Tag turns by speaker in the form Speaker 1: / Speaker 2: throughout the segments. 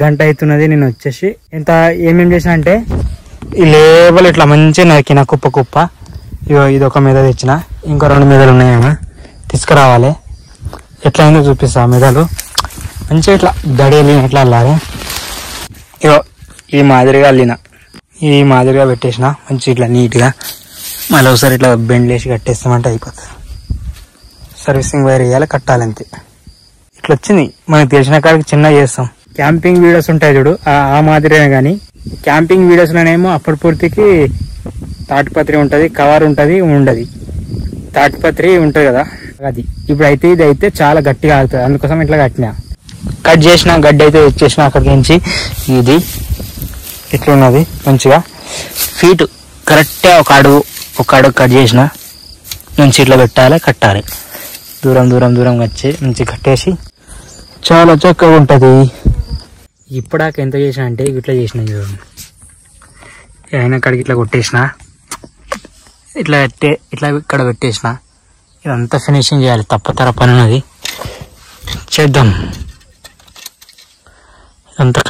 Speaker 1: గంట అవుతున్నది. నేను వచ్చేసి ఎంత ఏమేం చేసిన అంటే ఈ లేబల్ ఇట్లా మంచిగా నరికిన కుప్ప కుప్ప. ఇగో ఇది ఒక మీద తెచ్చిన, ఇంకో 2 మీదలు ఉన్నాయేమో తీసుకురావాలి. ఎట్లా అయిందో చూపిస్తా. మెదలు మంచిగా ఇట్లా దడి వెళ్ళినట్లా అల్లాలి. ఇగో ఈ మాదిరిగా అల్లిన, ఈ మాదిరిగా పెట్టేసిన మంచి ఇట్లా నీట్గా. మళ్ళీ ఒకసారి ఇట్లా బెండ్ వేసి కట్టేస్తామంటే అయిపోతుంది. సర్వీసింగ్ వైర్ వేయాలి, కట్టాలంతే. ఇట్లా వచ్చింది. మనకు తెలిసిన కాడికి చిన్న చేస్తాం. క్యాంపింగ్ వీడియోస్ ఉంటాయి చూడు, ఆ మాదిరినే. కానీ క్యాంపింగ్ వీడియోస్లోనేమో అప్పటి పూర్తికి తాటిపత్రి ఉంటుంది, కవర్ ఉంటుంది, ఉండదు. తాటిపత్రి ఉంటుంది కదా అది. ఇప్పుడు అయితే ఇది అయితే చాలా గట్టిగా ఆగుతుంది, అందుకోసం ఇట్లా కట్టినా. కట్ చేసిన గడ్డి అయితే వచ్చేసిన అక్కడికి నుంచి. ఇది ఇట్లున్నది మంచిగా ఫీట్ కరెక్ట్గా ఒక అడుగు కట్ చేసిన నుంచి ఇట్లా పెట్టాలి, కట్టాలి. దూరం దూరం దూరం వచ్చి నుంచి కట్టేసి చాలా చక్కగా ఉంటుంది. ఇప్పటిదాకా ఎంత చేసిన అంటే ఇట్లా చేసిన చూడండి. అయినా కాడికి ఇట్లా కొట్టేసిన, ఇట్లా ఇక్కడ పెట్టేసిన. ఇదంతా ఫినిషింగ్ చేయాలి, తప్పతర పని ఉన్నది, చేద్దాం. ఇదంతా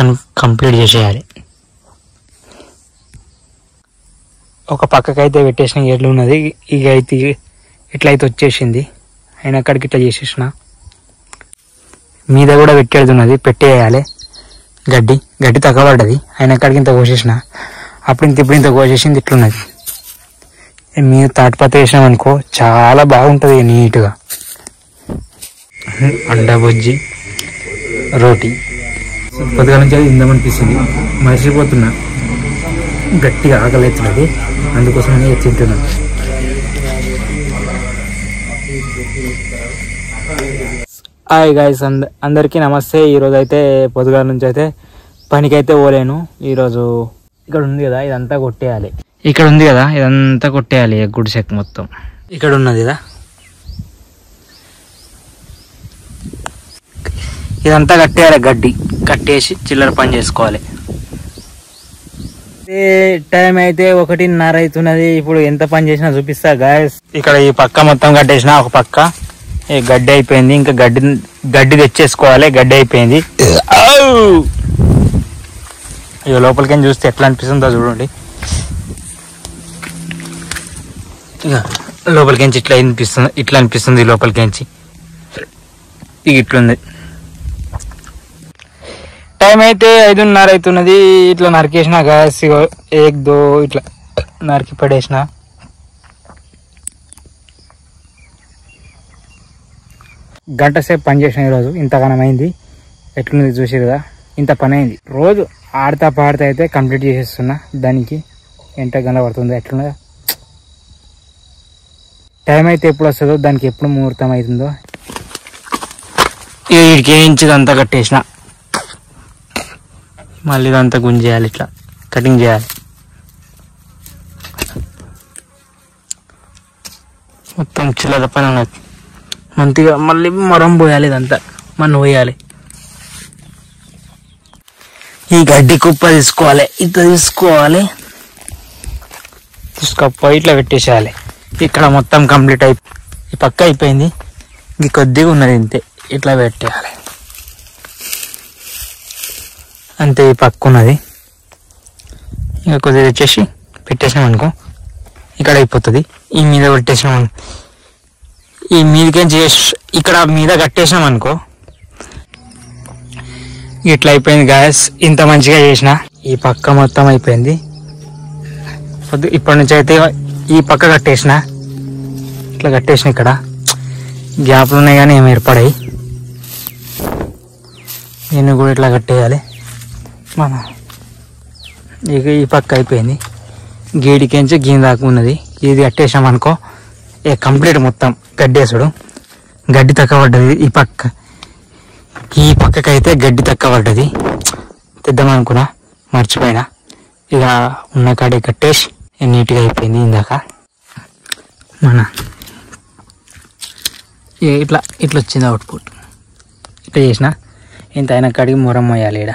Speaker 1: కంప్లీట్ చేసేయాలి. ఒక పక్కకైతే పెట్టేసిన ఎడ్లు ఉన్నది. ఇక అయితే ఇట్లయితే వచ్చేసింది. అయినా కాడికి ఇట్లా చేసేసిన. మీద కూడా పెట్టేది ఉన్నది, పెట్టేయాలి. గడ్డి తగ్గబడ్డది. అయినా కాడికి ఇంత కోసేసిన. అప్పుడు ఇప్పుడు ఇంత కోసేసింది. ఇట్లున్నది. మీద తాటిపత్రి వేసినాం అనుకో చాలా బాగుంటుంది నీట్గా. అండా బొజ్జి రోటీ పొద్దుగా నుంచి అది ఇందామనిపిస్తుంది, మర్చిపోతున్నా. గట్టిగా ఆకలి అవుతున్నది, అందుకోసమని తింటున్నాను. హాయ్ గైస్, అందరికీ నమస్తే. ఈరోజు అయితే పొద్దుగా నుంచి అయితే పనికైతే పోలేను. ఈరోజు ఇక్కడ ఉంది కదా ఇదంతా కొట్టేయాలి. ఇదంతా కొట్టేయాలి. గుడిసెక్ మొత్తం ఇక్కడ ఉన్నది కదా, ఇదంతా కట్టేయాలి. గడ్డి కట్టేసి చిల్లర పని చేసుకోవాలి. టైం అయితే 1:30 అవుతున్నది. ఇప్పుడు ఎంత పని చేసినా చూపిస్తా గాయస్. ఇక్కడ ఈ పక్క మొత్తం కట్టేసిన, ఒక పక్క గడ్డి అయిపోయింది. ఇంకా గడ్డి తెచ్చేసుకోవాలి. గడ్డి అయిపోయింది. అయ్యో లోపలికి చూస్తే ఎట్లా అనిపిస్తుందో చూడండి. ఇక లోపలికించి ఇట్లా అనిపిస్తుంది. లోపలికించి ఇక ఇట్లుంది. టైం అయితే 5:30 అవుతున్నది. ఇట్లా నరికేసిన గ్యాస్ ఇట్లా నరికి పడేసిన. గంట సేపు పని చేసిన ఈరోజు. ఇంతగానం అయింది. ఎట్లున్నది చూసి కదా, ఇంత పని అయింది. రోజు ఆడతా పాడతా అయితే కంప్లీట్ చేసేస్తున్నా. దానికి ఎంత గంట పడుతుందో ఎట్లున్నదో. టైం అయితే ఎప్పుడు వస్తుందో, దానికి ఎప్పుడు ముహూర్తం అవుతుందో. వీడికి అంతా కట్టేసిన. మళ్ళీ ఇదంతా గుంజేయాలి, ఇట్లా కటింగ్ చేయాలి. మొత్తం చిల్లర పని ఉన్నది. మంచిగా మళ్ళీ మొరం పోయాలి. ఇదంతా మన్ను పోయాలి. ఈ గడ్డి కుప్ప తీసుకోవాలి. ఇట్లా తీసుకపోయి ఇట్లా పెట్టేసేయాలి. ఇక్కడ మొత్తం కంప్లీట్ ఈ పక్క అయిపోయింది. ఇంక కొద్దిగా ఉన్నది ఇంతే. ఇట్లా పెట్టేయాలి అంతే. ఈ పక్క ఉన్నది. ఇంకా కొద్దిగా వచ్చేసి పెట్టేసినాం అనుకో ఇక్కడ అయిపోతుంది. ఈ మీద పెట్టేసినాం, ఈ మీదకే ఇక్కడ మీద కట్టేసినాం అనుకో ఇట్లా అయిపోయింది గ్యాస్. ఇంత మంచిగా చేసిన. ఈ పక్క మొత్తం అయిపోయింది. ఇప్పటి నుంచి అయితే ఈ పక్క కట్టేసిన. ఇట్లా కట్టేసిన. ఇక్కడ గ్యాప్లు ఉన్నాయి కానీ ఏమి ఏర్పడాయి. నేను కూడా ఇట్లా కట్టేయాలి. ఇక ఈ పక్క అయిపోయింది. గీడికించి గీని దాకా ఉన్నది. ఇది కట్టేసాం అనుకో కంప్లీట్ మొత్తం గడ్డేసుడు. గడ్డి తక్కువ పడ్డది. ఈ పక్కకైతే గడ్డి తక్కువ పడ్డది. తెద్దామనుకున్నా, మర్చిపోయినా. ఇక ఉన్న కాడే కట్టేసి నీట్గా అయిపోయింది. ఇందాక ఇట్లా వచ్చింది అవుట్పుట్. ఇట్లా చేసిన. ఇంత అయిన కాడికి మొరం పోయాలి. ఇక్కడ